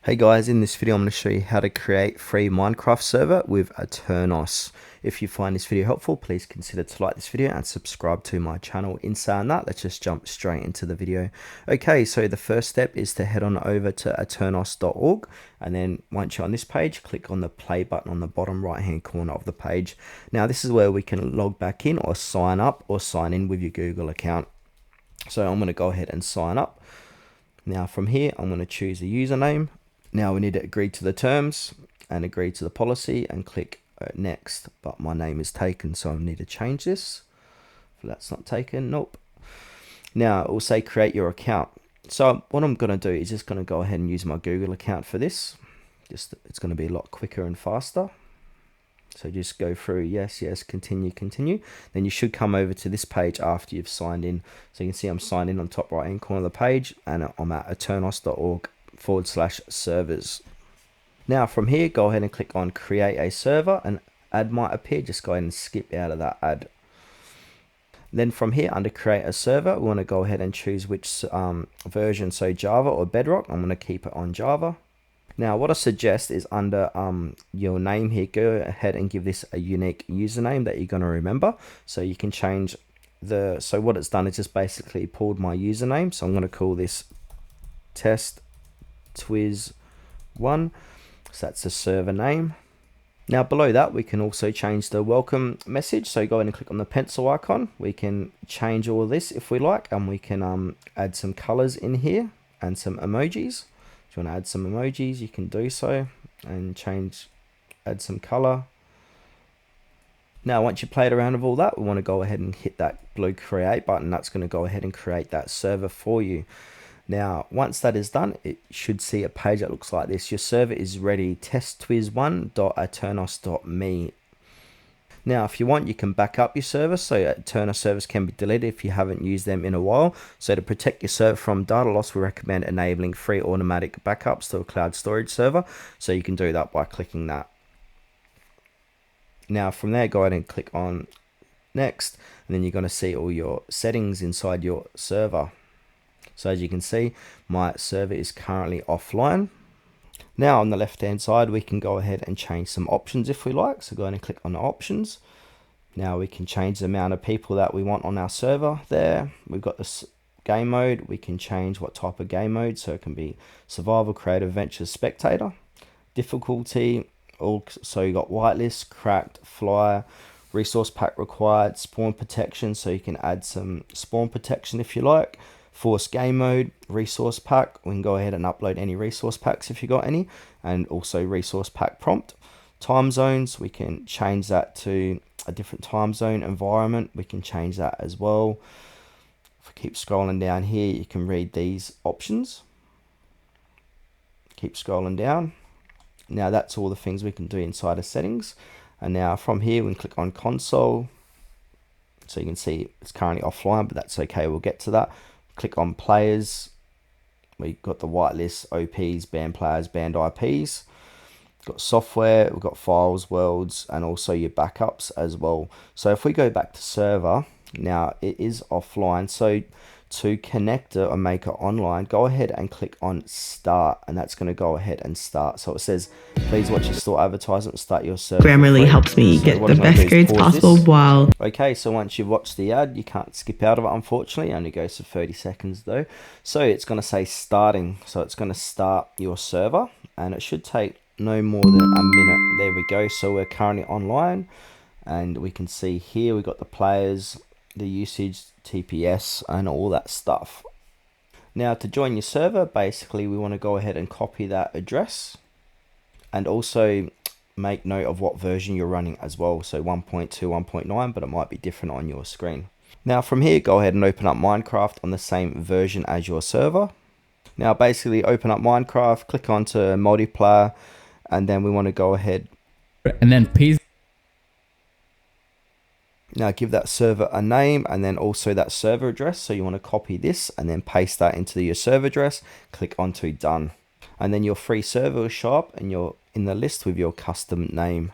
Hey guys, in this video I'm going to show you how to create free Minecraft server with Aternos. If you find this video helpful, please consider to like this video and subscribe to my channel. In saying that, let's just jump straight into the video. Okay, so the first step is to head on over to aternos.org, and then once you're on this page, click on the play button on the bottom right hand corner of the page. Now this is where we can log back in or sign up or sign in with your Google account. So I'm going to go ahead and sign up. Now from here, I'm going to choose a username. Now we need to agree to the terms and agree to the policy and click next, but my name is taken, so I need to change this. If that's not taken, nope. Now it will say create your account. So what I'm going to do is just going to go ahead and use my Google account for this. It's going to be a lot quicker and faster. So just go through yes, continue. Then you should come over to this page after you've signed in. So you can see I'm signed in on top right hand corner of the page, and I'm at aternos.org/servers. Now from here, go ahead and click on create a server. An ad might appear, just go ahead and skip out of that ad. Then from here, under create a server, we want to go ahead and choose which version, so Java or Bedrock. I'm going to keep it on Java. Now what I suggest is under your name here, go ahead and give this a unique username that you're going to remember. So you can change so what it's done is just basically pulled my username. So I'm going to call this test twiz1, so that's the server name. Now below that, we can also change the welcome message. So go ahead and click on the pencil icon. We can change all of this if we like, and we can add some colors in here and some emojis. If you want to add some emojis, you can do so and add some color. Now once you played around with all that, we want to go ahead and hit that blue create button. That's going to go ahead and create that server for you. Now once that is done, it should see a page that looks like this. Your server is ready, testtwiz1.aternos.me. Now if you want, you can back up your server, so Aternos servers can be deleted if you haven't used them in a while. So to protect your server from data loss, we recommend enabling free automatic backups to a cloud storage server. So you can do that by clicking that. Now from there, go ahead and click on next, and then you're going to see all your settings inside your server. So as you can see, my server is currently offline. Now on the left hand side, we can go ahead and change some options if we like. So go ahead and click on the options. Now we can change the amount of people that we want on our server there. We've got this game mode. We can change what type of game mode. So it can be survival, creative, adventure, spectator. Difficulty, so you got whitelist, cracked, flyer, resource pack required, spawn protection. So you can add some spawn protection if you like. Force game mode, resource pack. We can go ahead and upload any resource packs if you got any, and also resource pack prompt. Time zones, we can change that to a different time zone environment. We can change that as well. If we keep scrolling down here, you can read these options. Keep scrolling down. Now that's all the things we can do inside of settings. And now from here, we can click on console. So you can see it's currently offline, but that's okay. We'll get to that. Click on players. We've got the whitelist, OPs, banned players, banned IPs. We've got software, we've got files, worlds, and also your backups as well. So if we go back to server, now it is offline. So to connect it or make it online, go ahead and click on start, and that's going to go ahead and start. So it says, please watch your store advertisement, start your server. Grammarly helps me get the best grades possible while... Okay, so once you've watched the ad, you can't skip out of it, unfortunately. It only goes for 30 seconds though. So it's going to say starting. So it's going to start your server, and it should take no more than a minute. There we go. So we're currently online, and we can see here we got the players, the usage, TPS, and all that stuff. Now to join your server, basically we want to go ahead and copy that address, and also make note of what version you're running as well. So 1.2, 1.9, but it might be different on your screen. Now from here, go ahead and open up Minecraft on the same version as your server. Now basically open up Minecraft, click onto multiplayer, and then we want to go ahead and then paste. Now give that server a name, and then also that server address. So you want to copy this and then paste that into your server address. Click onto done. And then your free server will show up, and you're in the list with your custom name.